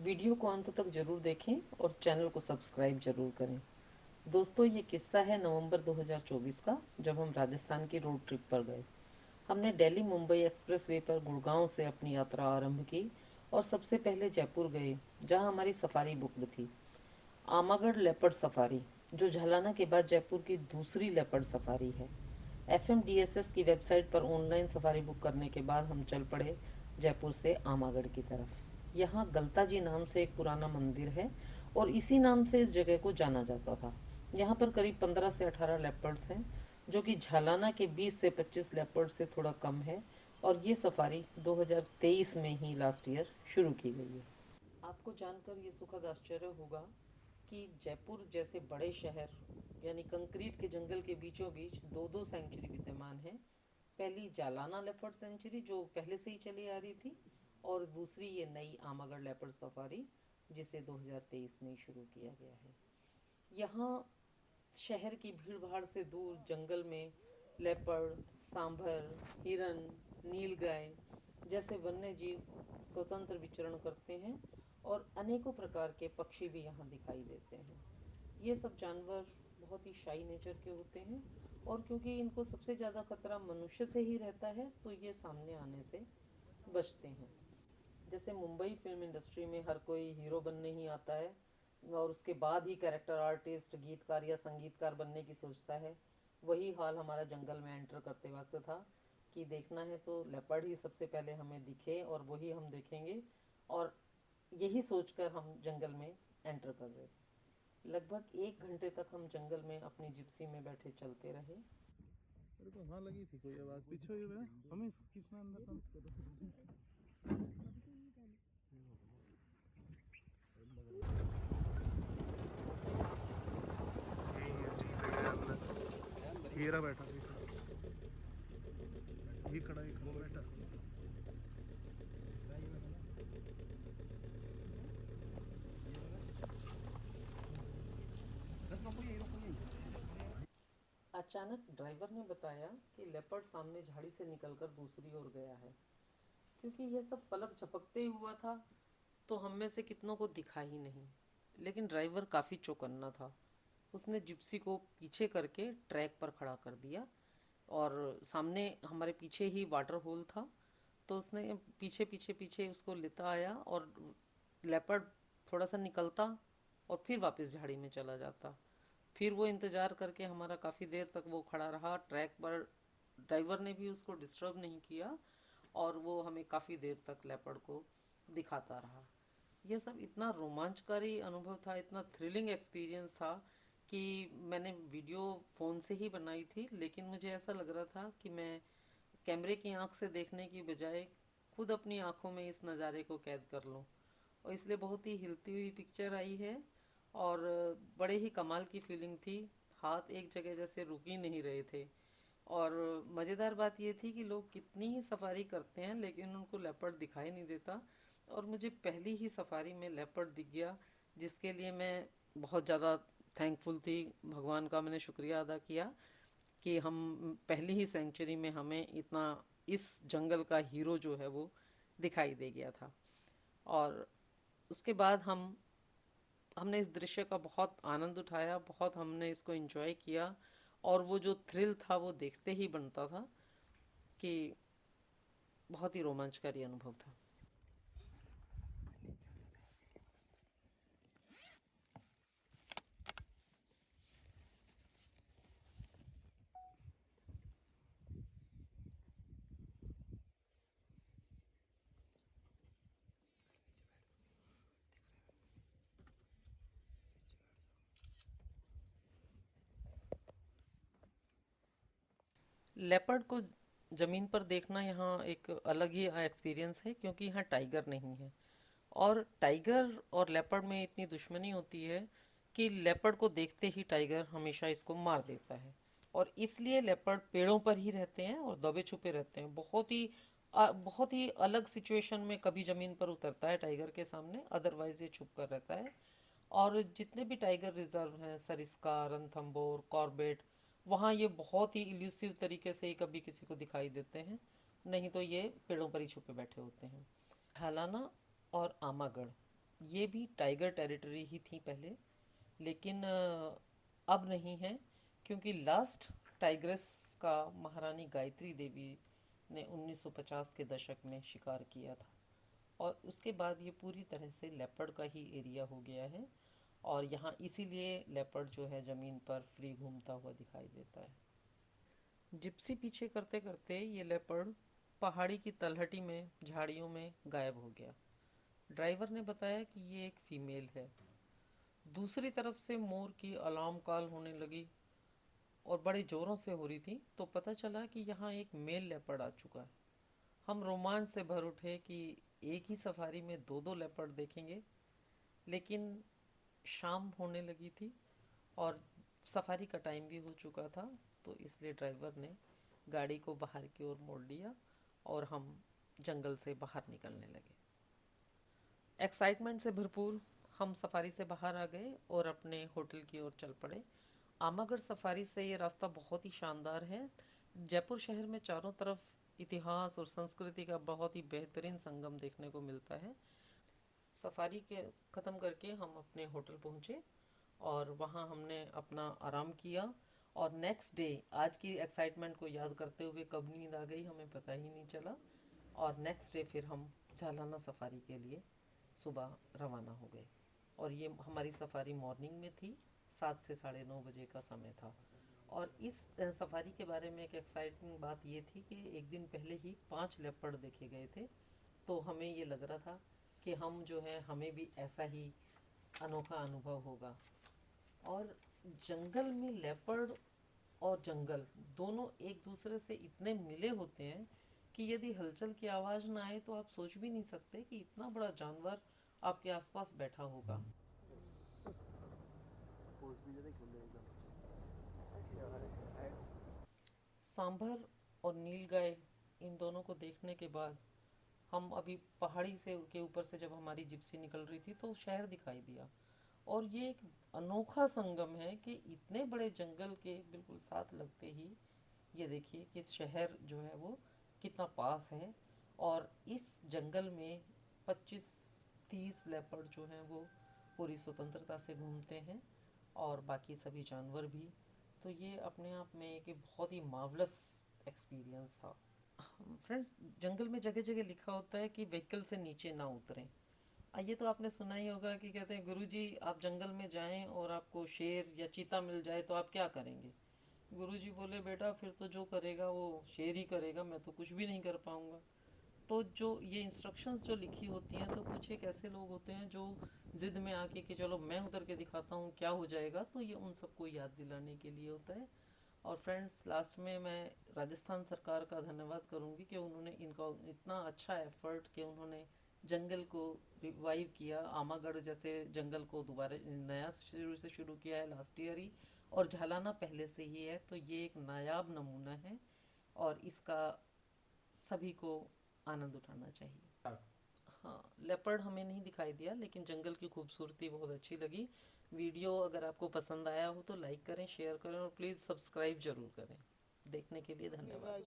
Video को अंत तक जरूर देखें और चैनल को सब्सक्राइब जरूर करें। दोस्तों, ये किस्सा है नवंबर 2024 का, जब हम राजस्थान की रोड ट्रिप पर गए। हमने दिल्ली मुंबई एक्सप्रेसवे पर गुड़गांव से अपनी यात्रा आरंभ की और सबसे पहले जयपुर गए, जहां हमारी सफारी बुकड थी। आमागढ़ लेपर्ड सफारी, जो झालाना के बाद जयपुर की दूसरी लेपर्ड सफारी है। FMDSS की वेबसाइट पर ऑनलाइन सफारी बुक करने के बाद हम चल पड़े जयपुर से आमागढ़ की तरफ। यहाँ गलता जी नाम से एक पुराना मंदिर है और इसी नाम से इस जगह को जाना जाता था। यहाँ पर करीब 15 से 18 लेपर्ड्स हैं, जो कि झालाना के 20 से 25 लेपर्ड से थोड़ा कम है। और ये सफारी 2023 में ही लास्ट ईयर शुरू की गई है। आपको जानकर ये सुखद आश्चर्य होगा कि जयपुर जैसे बड़े शहर, यानी कंक्रीट के जंगल के बीचों बीच दो दो सेंचुरी विद्यमान है। पहली जालाना लेपर्ड सेंचुरी, जो पहले से ही चली आ रही थी, और दूसरी ये नई आमागढ़ लेपर्ड सफारी, जिसे 2023 में ही शुरू किया गया है। यहाँ शहर की भीड़ भाड़ से दूर जंगल में लेपर्ड, सांभर, हिरन, नीलगाय जैसे वन्य जीव स्वतंत्र विचरण करते हैं और अनेकों प्रकार के पक्षी भी यहाँ दिखाई देते हैं। ये सब जानवर बहुत ही शाई नेचर के होते हैं और क्योंकि इनको सबसे ज़्यादा खतरा मनुष्य से ही रहता है, तो ये सामने आने से बचते हैं। जैसे मुंबई फिल्म इंडस्ट्री में हर कोई हीरो बनने ही आता है और उसके बाद ही कैरेक्टर आर्टिस्ट, गीतकार या संगीतकार बनने की सोचता है, वही हाल हमारा जंगल में एंटर करते वक्त था कि देखना है तो लेपर्ड ही सबसे पहले हमें दिखे और वही हम देखेंगे। और यही सोचकर हम जंगल में एंटर कर रहे थे। लगभग 1 घंटे तक हम जंगल में अपनी जिप्सी में बैठे चलते रहे। मेरे को वहाँ लगी थी कोई आवाज पीछे हुई है हमें खींचना अंदर सब हीरा बैठा ये खड़ा एक वो बैठा अचानक ड्राइवर ने बताया कि लेपर्ड सामने झाड़ी से निकलकर दूसरी ओर गया है। क्योंकि यह सब पलक झपकते हुआ था, तो हम में से कितनों को दिखा ही नहीं। लेकिन ड्राइवर काफ़ी चौकन्ना था। उसने जिप्सी को पीछे करके ट्रैक पर खड़ा कर दिया और सामने हमारे पीछे ही वाटर होल था, तो उसने पीछे पीछे पीछे उसको लेता आया और लेपर्ड थोड़ा सा निकलता और फिर वापस झाड़ी में चला जाता। फिर वो इंतज़ार करके हमारा काफ़ी देर तक वो खड़ा रहा ट्रैक पर। ड्राइवर ने भी उसको डिस्टर्ब नहीं किया और वो हमें काफ़ी देर तक लेपर्ड को दिखाता रहा। यह सब इतना रोमांचकारी अनुभव था, इतना थ्रिलिंग एक्सपीरियंस था कि मैंने वीडियो फ़ोन से ही बनाई थी, लेकिन मुझे ऐसा लग रहा था कि मैं कैमरे की आंख से देखने की बजाय खुद अपनी आंखों में इस नज़ारे को कैद कर लूं। और इसलिए बहुत ही हिलती हुई पिक्चर आई है और बड़े ही कमाल की फीलिंग थी। हाथ एक जगह जैसे रुक ही नहीं रहे थे। और मज़ेदार बात यह थी कि लोग कितनी ही सफारी करते हैं लेकिन उनको लेपर्ड दिखाई नहीं देता, और मुझे पहली ही सफारी में लेपर्ड दिख गया, जिसके लिए मैं बहुत ज़्यादा थैंकफुल थी। भगवान का मैंने शुक्रिया अदा किया कि हम पहली ही सेंचुरी में हमें इतना इस जंगल का हीरो जो है वो दिखाई दे गया था। और उसके बाद हमने इस दृश्य का बहुत आनंद उठाया, बहुत हमने इसको एंजॉय किया। और वो जो थ्रिल था वो देखते ही बनता था कि बहुत ही रोमांचकारी अनुभव था। लेपर्ड को ज़मीन पर देखना यहाँ एक अलग ही एक्सपीरियंस है, क्योंकि यहाँ टाइगर नहीं है। और टाइगर और लेपर्ड में इतनी दुश्मनी होती है कि लेपर्ड को देखते ही टाइगर हमेशा इसको मार देता है। और इसलिए लेपर्ड पेड़ों पर ही रहते हैं और दबे छुपे रहते हैं। बहुत ही अलग सिचुएशन में कभी ज़मीन पर उतरता है टाइगर के सामने, अदरवाइज ये छुप कर रहता है। और जितने भी टाइगर रिजर्व हैं, सरिस्का, रणथंभौर, कॉर्बेट, वहाँ ये बहुत ही इल्यूसिव तरीके से ही कभी किसी को दिखाई देते हैं, नहीं तो ये पेड़ों पर ही छुपे बैठे होते हैं। झालाना और आमागढ़ ये भी टाइगर टेरिटरी ही थी पहले, लेकिन अब नहीं है, क्योंकि लास्ट टाइग्रेस का महारानी गायत्री देवी ने 1950 के दशक में शिकार किया था, और उसके बाद ये पूरी तरह से लेपर्ड का ही एरिया हो गया है, और यहाँ इसीलिए लेपर्ड जो है ज़मीन पर फ्री घूमता हुआ दिखाई देता है। जिप्सी पीछे करते करते ये लेपर्ड पहाड़ी की तलहटी में झाड़ियों में गायब हो गया। ड्राइवर ने बताया कि ये एक फीमेल है। दूसरी तरफ से मोर की अलार्म कॉल होने लगी और बड़े जोरों से हो रही थी, तो पता चला कि यहाँ एक मेल लेपर्ड आ चुका है। हम रोमांच से भर उठे कि एक ही सफारी में दो दो लेपर्ड देखेंगे, लेकिन शाम होने लगी थी और सफारी का टाइम भी हो चुका था, तो इसलिए ड्राइवर ने गाड़ी को बाहर की ओर मोड़ लिया और हम जंगल से बाहर निकलने लगे। एक्साइटमेंट से भरपूर हम सफारी से बाहर आ गए और अपने होटल की ओर चल पड़े। आमागढ़ सफारी से ये रास्ता बहुत ही शानदार है। जयपुर शहर में चारों तरफ इतिहास और संस्कृति का बहुत ही बेहतरीन संगम देखने को मिलता है। सफारी के ख़त्म करके हम अपने होटल पहुँचे और वहाँ हमने अपना आराम किया, और नेक्स्ट डे आज की एक्साइटमेंट को याद करते हुए कब नींद आ गई हमें पता ही नहीं चला, और नेक्स्ट डे फिर हम जालाना सफारी के लिए सुबह रवाना हो गए। और ये हमारी सफारी मॉर्निंग में थी, 7 से 9:30 बजे का समय था। और इस सफारी के बारे में एक एक्साइटिंग बात ये थी कि एक दिन पहले ही 5 लेपर्ड देखे गए थे, तो हमें ये लग रहा था कि हम जो है हमें भी ऐसा ही अनोखा अनुभव होगा। और जंगल में लेपर्ड और जंगल दोनों एक दूसरे से इतने मिले होते हैं कि यदि हलचल की आवाज़ ना आए तो आप सोच भी नहीं सकते कि इतना बड़ा जानवर आपके आसपास बैठा होगा। सांभर और नीलगाय, इन दोनों को देखने के बाद हम अभी पहाड़ी से के ऊपर से जब हमारी जिप्सी निकल रही थी तो शहर दिखाई दिया। और ये एक अनोखा संगम है कि इतने बड़े जंगल के बिल्कुल साथ लगते ही ये देखिए कि शहर जो है वो कितना पास है। और इस जंगल में 25-30 लेपर्ड जो हैं वो पूरी स्वतंत्रता से घूमते हैं, और बाकी सभी जानवर भी। तो ये अपने आप में एक बहुत ही मार्वलस एक्सपीरियंस था। फ्रेंड्स, जंगल में जगह जगह लिखा होता है कि व्हीकल से नीचे ना उतरें। ये तो आपने सुना ही होगा कि कहते हैं गुरुजी आप जंगल में जाएं और आपको शेर या चीता मिल जाए तो आप क्या करेंगे। गुरुजी बोले बेटा फिर तो जो करेगा वो शेर ही करेगा, मैं तो कुछ भी नहीं कर पाऊंगा। तो जो ये इंस्ट्रक्शंस जो लिखी होती हैं, तो कुछ एक ऐसे लोग होते हैं जो जिद में आके कि चलो मैं उतर के दिखाता हूँ क्या हो जाएगा, तो ये उन सबको याद दिलाने के लिए होता है। और फ्रेंड्स, लास्ट में मैं राजस्थान सरकार का धन्यवाद करूंगी कि उन्होंने इनका इतना अच्छा एफर्ट कि उन्होंने जंगल को रिवाइव किया, आमागढ़ जैसे जंगल को दोबारा नया से शुरू किया है लास्ट ईयर ही, और झालाना पहले से ही है, तो ये एक नायाब नमूना है और इसका सभी को आनंद उठाना चाहिए। हाँ, लेपर्ड हमें नहीं दिखाई दिया, लेकिन जंगल की खूबसूरती बहुत अच्छी लगी। वीडियो अगर आपको पसंद आया हो तो लाइक करें, शेयर करें और प्लीज़ सब्सक्राइब जरूर करें। देखने के लिए धन्यवाद।